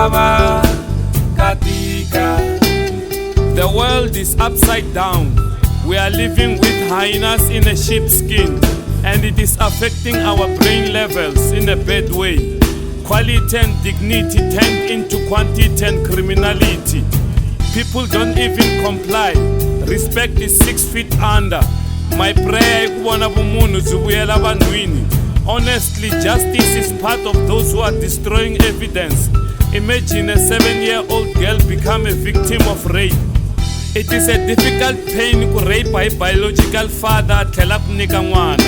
kwaba katika. The world is upside down. We are living with hyenas in a sheepskin, and it is affecting our brain levels in a bad way. Quality and dignity turned into quantity and criminality. People don't even comply. Respect is 6 feet under. My prayer ikubona bumuntu zibuyela bandwini. Honestly, justice is part of those who are destroying evidence. Imagine a 7-year-old girl become a victim of rape. It is a difficult pain to rape by biological father tlhela ku nyika n'wana.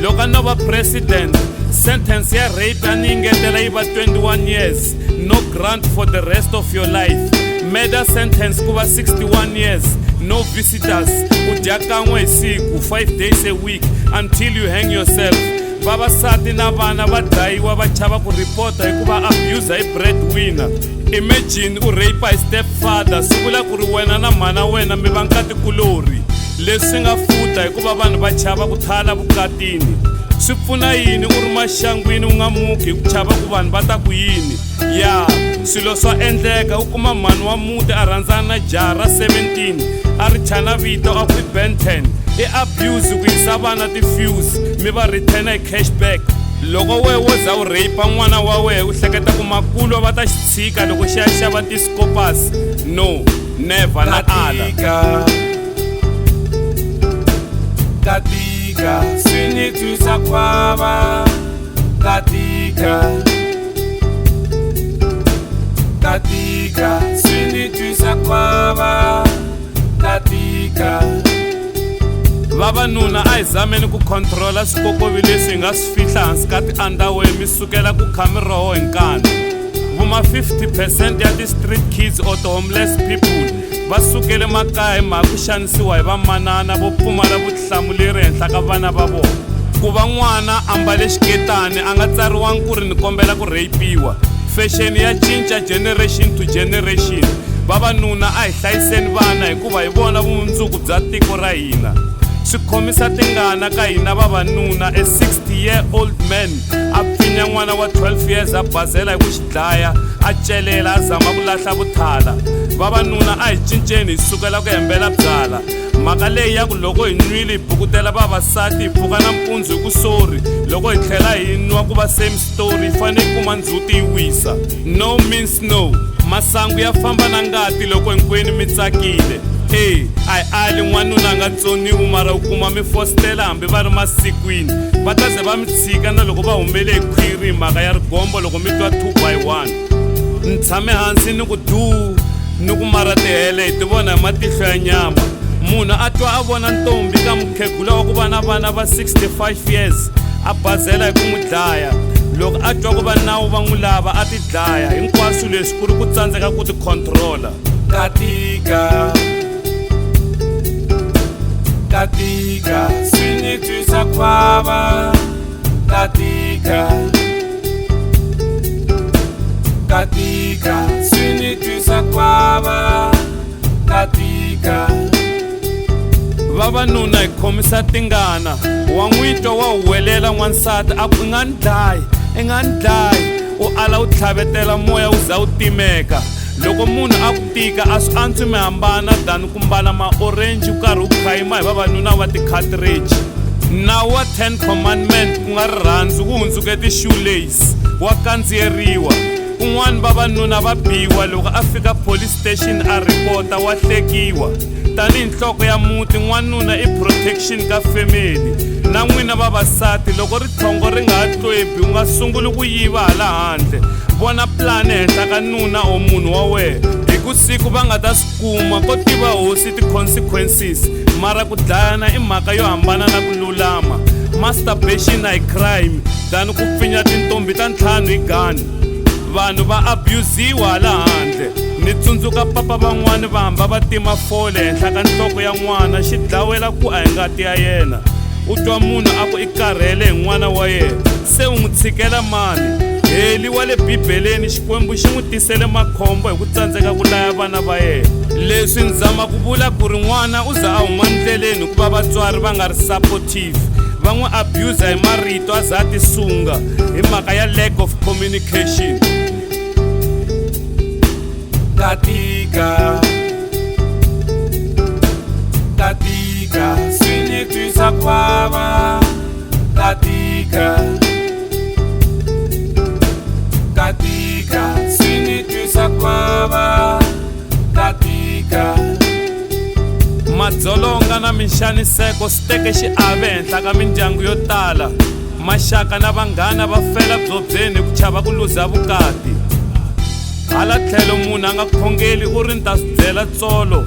Loko no va president, sentence ya rape aningetela yi va 21 years, no grant for the rest of your life. Murder sentence ku va 61 years, no visitors, u dya kan'we hi siku 5 days a week until you hang yourself. Vavasati na vana va dlayiwa va chava ku ripota hikuva abuser hi breadwinner. Imagine u rape hi stepfather, swi vula ku ri wena na mhana wena mi va nkatikulori. Leswi nga futa hikuva vanhu va chava ku thala vukatini. Swi pfuna yini u ri maxangwini u nga muki hi ku chava ku vanhu va ta ku yini? Ya swilo swa endleka, u kuma mhani wa muti a rhandzana na jaha ra 17 a ri chana vito a ku i Ben 10. I abuse ku yisa vana ti-fuse mi va return hi cashback. Loko we wo za u rape n'wana wa wehe u hleketa ku makulu va ta xi tshika loko xi ya xava ti-scopas? No, never na ala. Katika swi twisa kwava katika. Katika swi twisa kwava katika. Vavanuna a hi zameni ku controla swikokovi leswi hi nga swi fihla hansi ka ti-underwear mi sukela ku kha miroho hi nkani. Vuma 50% ya ti-street kids or ti-homeless people va sukele makaya hi mhaka ku xanisiwa hi vamanana vo pfumala vutihlamuleri henhla ka vana va vona. Ku va n'wana ambale xiketani a nga tsariwangi ku ri ni kombela ku rapiwa. Fashion ya cinca generation to generation. Vavanuna a hi hlayiseni vana hikuva hi vona vumundzuku bya tiko ra hina. Swi khomisa tingana ka hina vavanuna. A 60-year-old man a pfinya n'wana wa 12 years a bazela hi ku xi dlaya, a celela a zama ku lahla vuthala. Vavanuna a hi cinceni hi sukela ku hembela byala. Mhaka leyi ya ku loko hi nwile hi bukutela vavasati hi pfuka nampundzu hi ku sori, loko hi tlhela hi nwa ku va same story, hi fanele hi kuma ndzhuti hi wisa. No means no. Masangu ya famba na ngati loko hinkwenu mi tsakile. A hi ali n'wanuna a nga tsoniwi mara u kuma mi fostela hambi va ri masikwini. Va ta ze va mi tshika na loko va humele hi khwiri hi mhaka ya rigombo loko mi twa 2x1. Ni tshame hansi ni ku ni ku mara tihele hi ti vona hi matihlo ya nyama. Munhu a twa a vona ntombi ka mukhegula wa ku va na vana va 65 years a bazela hi ku n'wi dlaya. Loko a twa ku va nawu va n'wi lava a ti dlaya. Hinkwaswo leswi ku ri ku tsandzeka ku ti controla. Katika katika swi twisa kwava katika. Katika swi twisa kwava katika. Vavanuna hi khomisa tingana. Wa n'wi twa wa huwelela n'wansati a ku i nga ni dlayi, i nga ni dlayi. U ala u tlhavetela moya u za u timeka. Loko munhu a ku tika a swi antswi mi hambana than ku mbala ma-orange u karhi u khayima hi vavanuna va ti-cartridge. Nawu wa 10 commandment ku nga rirhandzu ku hundzuke ti-shoelace wa kandziyeriwa. Kun'wana vavanuna va biwa loko a fika police station a ripota wa hlekiwa. Tanihi nhloko ya muti n'wanuna i protection ka family. Na n'wina vavasati loko rithongo ri nga ha twebi u nga sunguli ku yiva hala handle. Vona plani henhla ka nuna o munhu wa wena. Hi ku siku va nga ta swi kuma ko tiva hosi ti-consequences. Mara ku dlayana i mhaka yo hambana na ku lulama. Masturbation a hi crime than ku pfinya tintombi ta 5 hi gani. Vanhu va abusiwa hala handle. Ni tsundzuka papa van'wani va hamba va tima fole henhla ka nhloko ya n'wana xi dlawela ku a hi ngati ya yena. U twa munhu a ku i karhele hi n'wana wa yena, se u n'wi tshikela mani. Heli wa le bibeleni xikwembu xi n'wi tisele makhombo hi ku tsandzeka ku laya vana va yena. Leswi ni zama ku vula ku ri n'wana u za a huma ndleleni hikuva vatswari va nga ri supportive. Va n'wi abuse hi marito a za a ti sunga hi mhaka ya lack of communication. katika katika swi ni twisa ku vava katika katika swi ni twisa ku vava katika madzolonga na minxaniseko swi teke xiave henhla ka mindyangu yo tala. Maxaka na vanghana va fela byobyeni hi ku chava ku luza vukati. Hala tlhelo munhu a nga khongeli u ri ni ta swi byela tsolo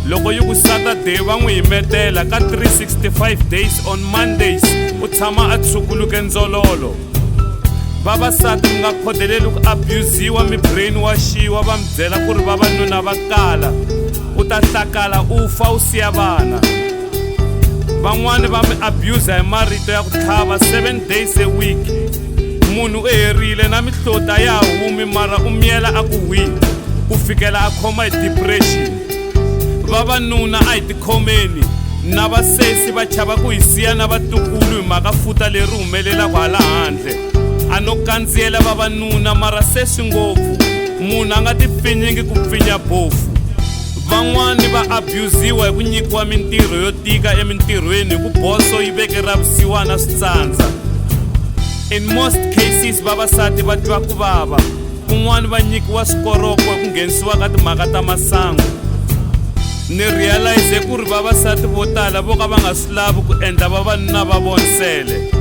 loko yi ku Saturday va n'wi yimetela ka 365 days on Mondays u tshama a tshukuluke ndzololo. Vavasati mi nga khodeleli ku abusiwa mi brainwashiwa va mi byela ku ri vavanuna va kala u ta hlakala u fa u siya vana. Van'wani va mi abuse hi marito ya ku tlhava 7 days a week. Munhu u herile na mihlota ya humi mara u miyela a ku hwi ku fikela a khoma hi depression. Vavanuna a hi tikhomeni na vasesi va chava ku hi siya na vatukulu hi mhaka futa leri humelelaku hala handle. A no kandziyela vavanuna mara sesi ngopfu munhu a nga ti pfinyingi ku pfinya bofu. Van'wani va abusiwa hi ku nyikiwa mintirho yo tika emintirhweni hi ku boso yi vekera vusiwana switsandza. In most cases vavasati va twa ku vava, kun'wani va nyikiwa swikoroko hi ku nghenisiwa ka timhaka ta masangu. Ni realize ku ri vavasati vo tala vo ka va nga swi lavi ku endla vavanuna va vonisele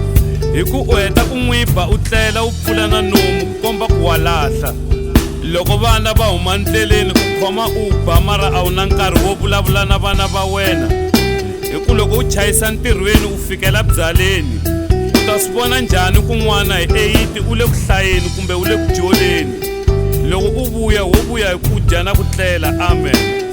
hi ku u heta ku n'wi ba u tlela u pfula na nomu ku komba ku wa lahla. Loko vana va huma ndleleni ku khoma uba mara a wu na nkarhi wo vulavula na vana va wena hi ku loko u chayisa ntirhweni u fikela byaleni u ta swi vona njhani ku n'wana hi 8 u le ku hlayeni kumbe u le ku dyoleni. Loko u vuya wo vuya hi ku dya na ku tlela. Amen.